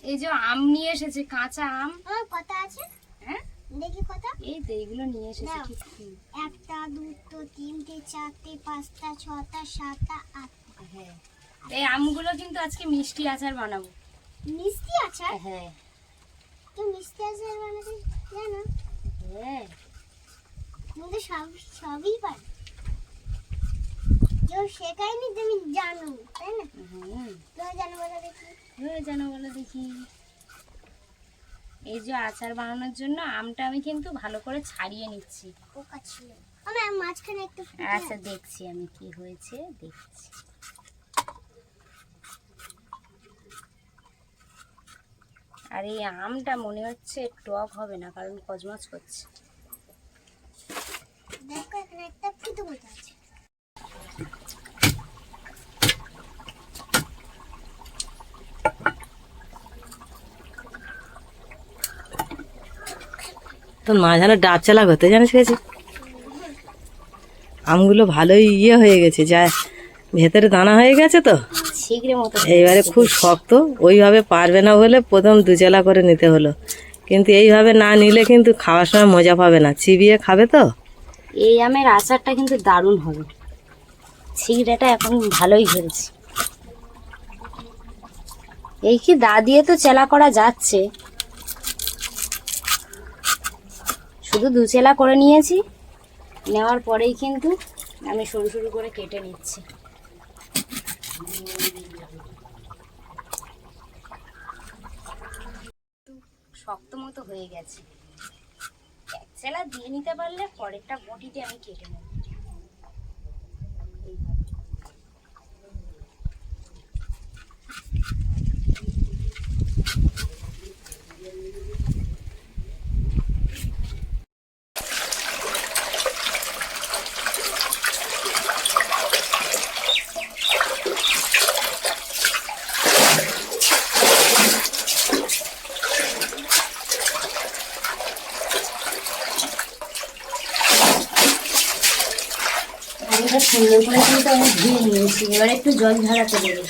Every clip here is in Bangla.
এই যে আম নিয়ে এসেছে, কাঁচা আম। কত আছে? হ্যাঁ দেখি কত। এই তো এইগুলো নিয়ে এসেছে। একটা, দুটো, তিনটে, চারটে, পাঁচটা, ছটা, সাতটা, আটটা। হ্যাঁ, এই আমগুলো কিন্তু আজকে মিষ্টি আচার বানাবো। মিষ্টি আচার? হ্যাঁ। তুমি মিষ্টি আচার বানাতে জানো? হ্যাঁ, তুমি তো সবই পারো। কেউ শেখায়নি, তুমি জানো, তাই না? তুমি জানো বলো দেখি। জানো বলো দেখি। এই যে আচার বানানোর জন্য আমটা আমি কিন্তু ভালো করে ছাড়িয়ে নিচ্ছি। পোকা ছিল আমার মাঝখানে একটু। আচ্ছা দেখছি আমি কি হয়েছে, দেখছি। আর এই আমটা মনে হচ্ছে টক হবে না, কারণ কচমচ করছে। দেখো এখানে একটা ফুটো মতো আছে। তোর মাঝখানে ডাব চালা করতে জানিস গেছে। আমগুলো ভালোই হয়ে গেছে, যা ভেতরে দানা হয়ে গেছে তো ছিগড়ে মতো। এইবারে খুব শক্ত, ওইভাবে পারবে না বলে প্রথম দুচেলা করে নিতে হলো। কিন্তু এইভাবে না নিলে কিন্তু খাওয়ার সময় মজা পাবে না, চিবিয়ে খাবে তো। এই আমের আচারটা কিন্তু দারুণ হবে। ছিগড়েটা এখন ভালোই হয়েছে। এই কি দা দিয়ে তো চেলা করা যাচ্ছে, শুধু দুচেলা করে নিয়েছি। নেওয়ার পরেই কিন্তু আমি সরু সরু করে কেটে নিচ্ছি। শক্ত মতো হয়ে গেছে, এক চেলা দিয়ে নিতে পারলে পরেরটা বটিতে আমি কেটে নেব। সুন্দর করে কিন্তু আমি ধুয়ে নিয়েছি, এবার একটু জল ঝরাতে দেবো।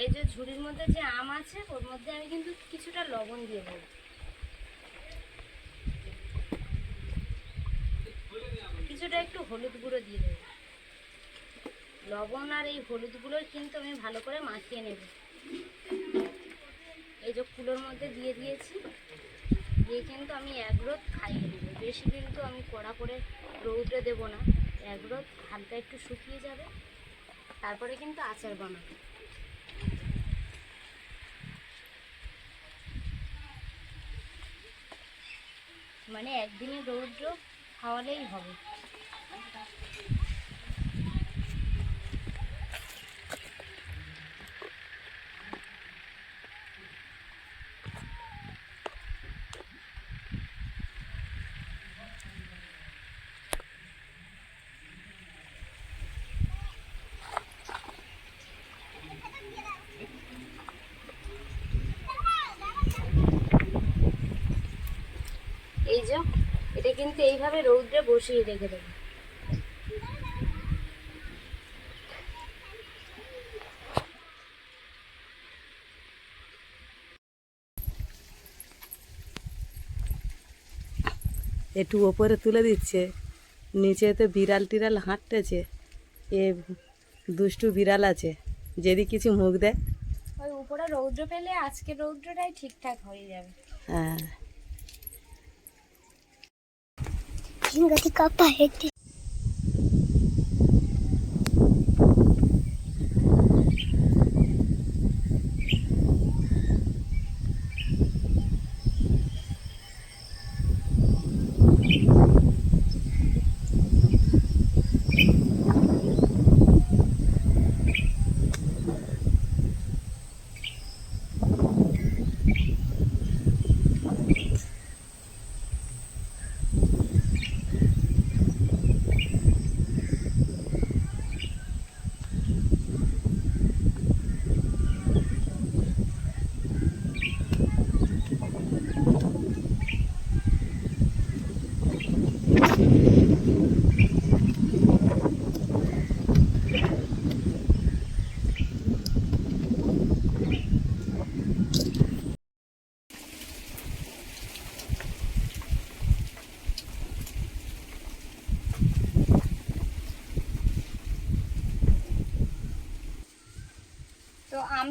এই যে ঝুড়ির মধ্যে যে আম আছে, ওর মধ্যে আমি কিন্তু কিছুটা লবণ দিয়ে দেবো, কিছুটা একটু হলুদ গুঁড়ো দিয়ে দেবো। লবণ আর এই হলুদ গুঁড়ো কিন্তু আমি ভালো করে মাখিয়ে নেব। এই যে কুলোর মধ্যে দিয়ে দিয়েছি, দিয়ে কিন্তু আমি এক রোদ খাইয়ে দেবো। বেশি কিন্তু আমি কড়া করে রৌদ্রে দেবো না, এক রোদ হালকা একটু শুকিয়ে যাবে, তারপরে কিন্তু আচার বানাবো। মানে একদিনে রৌদ্র খাওয়ালেই হবে। এই যে এটা কিন্তু এইভাবে রৌদ্রে বসিয়ে রেখে দেবো। একটু ওপরে তুলে দিচ্ছে, নিচেতে বিড়াল টিড়াল হাঁটতেছে। এ দুষ্টু বিড়াল আছে, যদি কিছু মুখ দেয়। ওই উপরে রৌদ্র পেলে আজকে রৌদ্রটাই ঠিকঠাক হয়ে যাবে। হ্যাঁ, ইংরেজি কাপা হেঁটে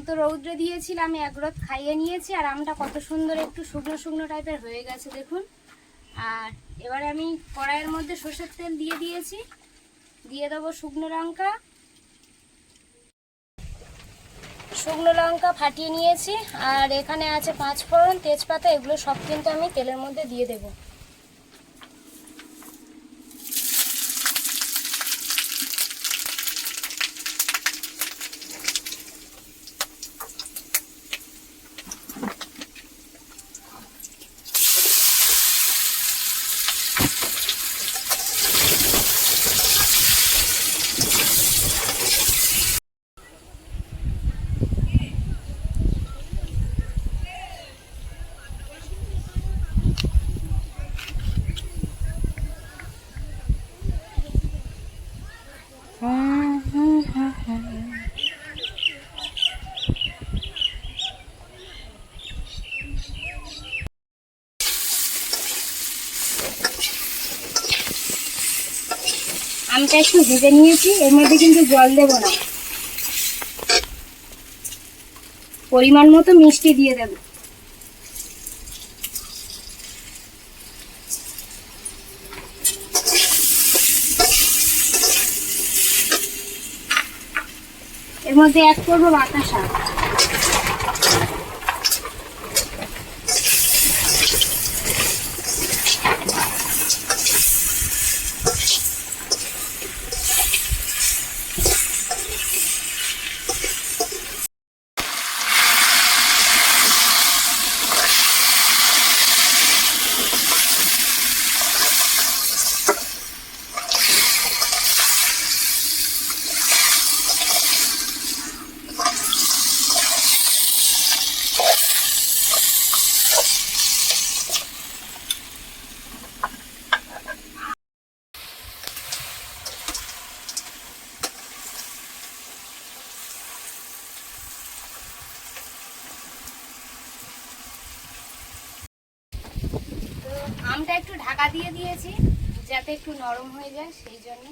তো রৌদ্রে দিয়েছিলাম, এক রোদ খাইয়ে নিয়েছি, আর আমটা কত সুন্দর একটু শুকনো শুকনো টাইপের হয়ে গেছে দেখুন। আর এবারে আমি কড়াইয়ের মধ্যে সর্ষের তেল দিয়ে দিয়েছি, দিয়ে দেবো শুকনো লঙ্কা ফাটিয়ে নিয়েছি, আর এখানে আছে 5 ফোড়ন, তেজপাতা, এগুলো সব কিন্তু আমি তেলের মধ্যে দিয়ে দেবো। আমটা একটু ভেজে নিয়েছি, এর মধ্যে কিন্তু জল দেব না, পরিমাণ মতো মিষ্টি দিয়ে দেব। এর মধ্যে অ্যাড করবো বাতাসা। আমটা একটু ঢাকা দিয়ে দিয়েছি যাতে একটু নরম হয়ে যায়, সেই জন্য।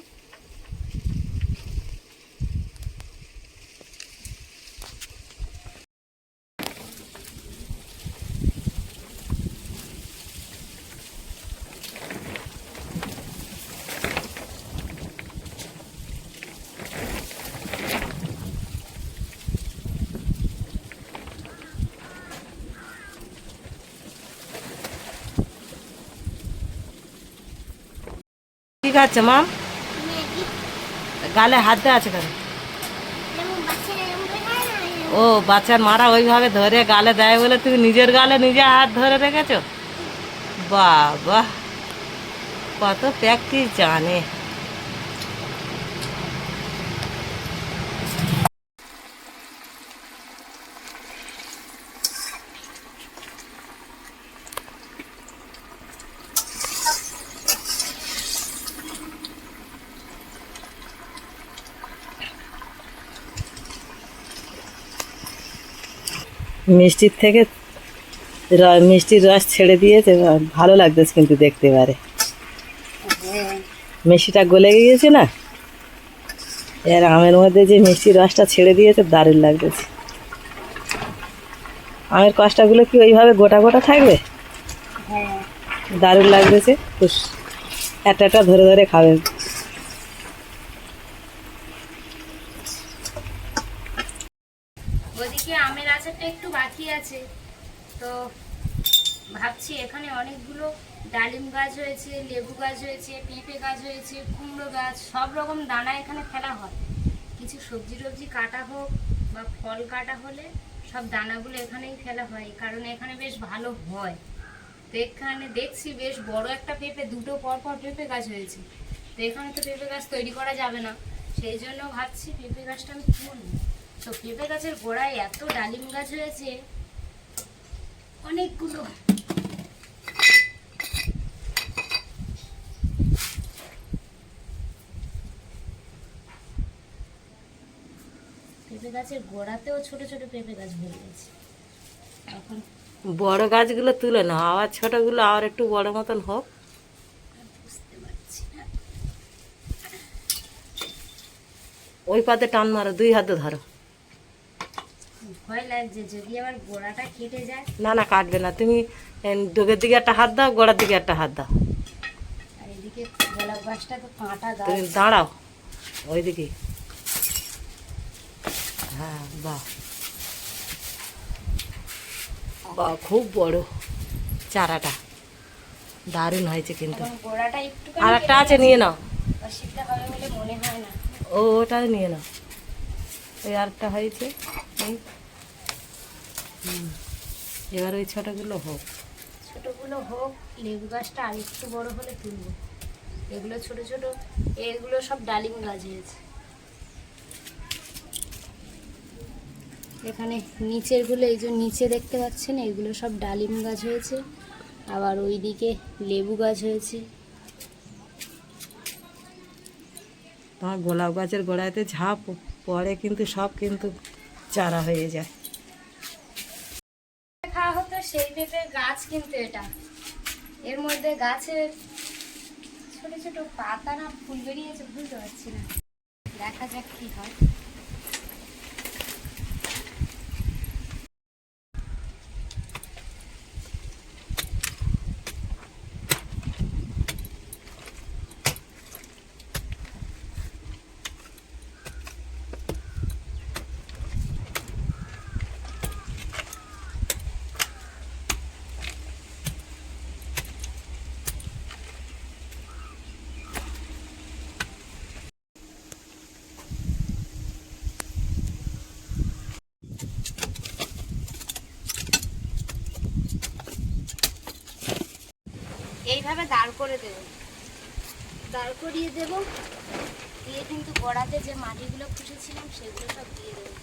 ঠিক আছে মা, গালে হাত দেওয়া আছে কেন? ও বাচ্চার মারা ওইভাবে ধরে গালে দেয় বলে তুমি নিজের গালে নিজে হাত ধরে রেখেছো? বাবা, কত প্র্যাকটিস জানে। মিষ্টির থেকে মিষ্টির রস ছেড়ে দিয়েছে, ভালো লাগতেছে কিন্তু দেখতে পারে। মিষ্টিটা গলে গিয়েছে না, এর আমের মধ্যে যে মিষ্টির রসটা ছেড়ে দিয়েছে দারুণ লাগতেছে। আমের কষ্টাগুলো কি ওইভাবে গোটা গোটা থাকবে? দারুণ লাগতেছে, একটা একটা ধরে ধরে খাবে। ওদিকে আমের আচারটা একটু বাকি আছে, তো ভাবছি এখানে অনেকগুলো ডালিম গাছ হয়েছে, লেবু গাছ হয়েছে, পেঁপে গাছ হয়েছে, কুমড়ো গাছ, সব রকম দানা এখানে ফেলা হয়। কিছু সবজি টবজি কাটা হোক বা ফল কাটা হলে সব দানাগুলো এখানেই ফেলা হয়, কারণ এখানে বেশ ভালো হয়। তো এখানে দেখছি বেশ বড় একটা পেঁপে, দুটো পরপর পেঁপে গাছ হয়েছে। তো এখানে তো পেঁপে গাছ তৈরি করা যাবে না, সেই জন্য ভাবছি পেঁপে গাছটা আমি তুলব। তো পেঁপে গাছের গোড়ায় এত ডালিম গাছ হয়েছে অনেকগুলো। পেঁপে গাছের গোড়াতেও ছোট ছোট পেঁপে গাছ ভরে গেছে। এখন বড় গাছগুলো তুলে নাও, আবার ছোটগুলো আর একটু বড় মতন হোক। বুঝতে পারছি না। ওই পাতে টান মারো, দুই হাতে ধরো। ভয় লাগছে যদি আবার গোড়াটা কেটে যায়। না না, কাটবে না। তুমি ডোগের দিকে একটা হাত দাও, গোড়ার দিকে একটা হাত দাও। আর এদিকে গোলাপ গাছটা তো কাঁটা গাছ। তুমি দাঁড়াও ওইদিকে। হ্যাঁ, বাহ বাহ, খুব বড় চারাটা, দারুণ হয়েছে কিন্তু। এখন গোড়াটা একটু আর একটা আছে, নিয়ে নাও। অসুবিধা হবে বলে মনে হয় না। ওটা নিয়ে নাও। ওই আরেকটা হয়েছে এই। এবার ওই ছোটগুলো হোক। ছোটগুলো হোক, লেবু গাছটা আর একটু বড় হলে তুলবো। এগুলো ছোট ছোট, এগুলো সব ডালিম গাছ হয়েছে। এখানে নিচেরগুলো, এই যে নিচে দেখতে পাচ্ছেন, এগুলো সব ডালিম গাছ হয়েছে। আবার ওইদিকে লেবু গাছ হয়েছে। তোমার গোলাপ গাছের গোড়াতে ঝাঁপ পড়ে কিন্তু সব কিন্তু চারা হয়ে যায়। খাওয়া হতো সেই পেঁপে গাছ, কিন্তু এটা এর মধ্যে গাছের ছোট ছোট পাতা না ফুল বেরিয়েছে, বুঝতে পারছি না। দেখা যাক কি হয়। এইভাবে দাঁড় করে দেবো, দাঁড় করিয়ে দেবো, দিয়ে কিন্তু গোড়াতে যে মাটিগুলো খুঁজেছিলাম সেগুলো সব দিয়ে দেবো।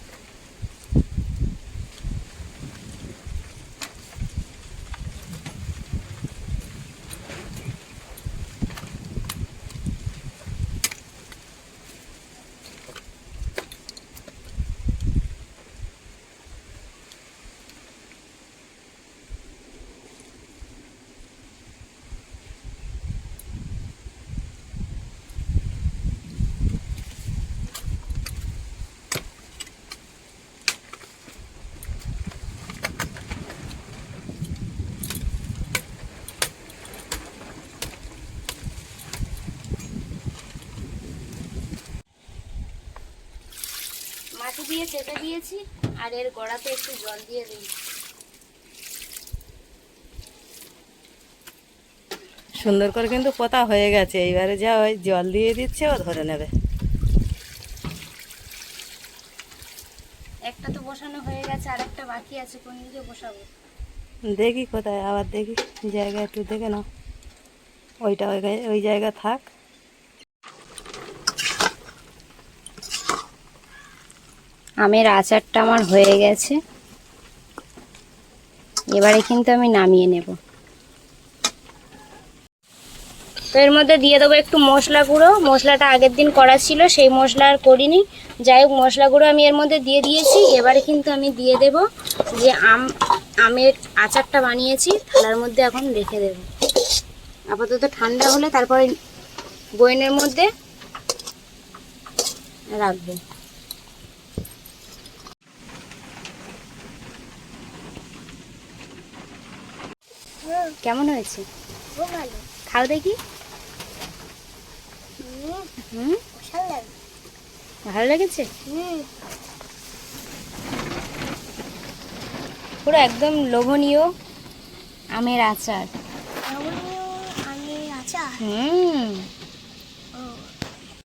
মাটি দিয়ে চেপে দিয়েছি, আর এর গোড়াতে একটু জল দিয়ে দিই। সুন্দর করে কিন্তু পোতা হয়ে গেছে। এইবারে যা ওই জল দিয়ে দিচ্ছে, ও ধরে নেবে। একটা তো বসানো হয়ে গেছে, আর একটা বাকি আছে, কোন দিকে বসাবো? দেখি কোথায়, আবার দেখি জায়গা একটু দেখে নাও। ওইটা ওই জায়গা থাক। আমের আচারটা আমার হয়ে গেছে, এবারে কিন্তু আমি নামিয়ে নেব। তো এর মধ্যে দিয়ে দেবো একটু মশলা গুঁড়ো। মশলাটা আগের দিন করা ছিল, সেই মশলা আর করিনি। যাই হোক, মশলা গুঁড়ো আমি এর মধ্যে দিয়ে দিয়েছি। এবারে কিন্তু আমি দিয়ে দেব যে আমের আচারটা বানিয়েছি, থালার মধ্যে এখন রেখে দেব। আপাতত ঠান্ডা হলে তারপরে বয়নের মধ্যে রাখবো। কেমন হয়েছে? খুব ভালো। খাও দেখি। হুম, ভালো লাগে। ভালো লেগেছে? পুরো একদম লোভনীয় আমের আচার। আমের আচার। হুম।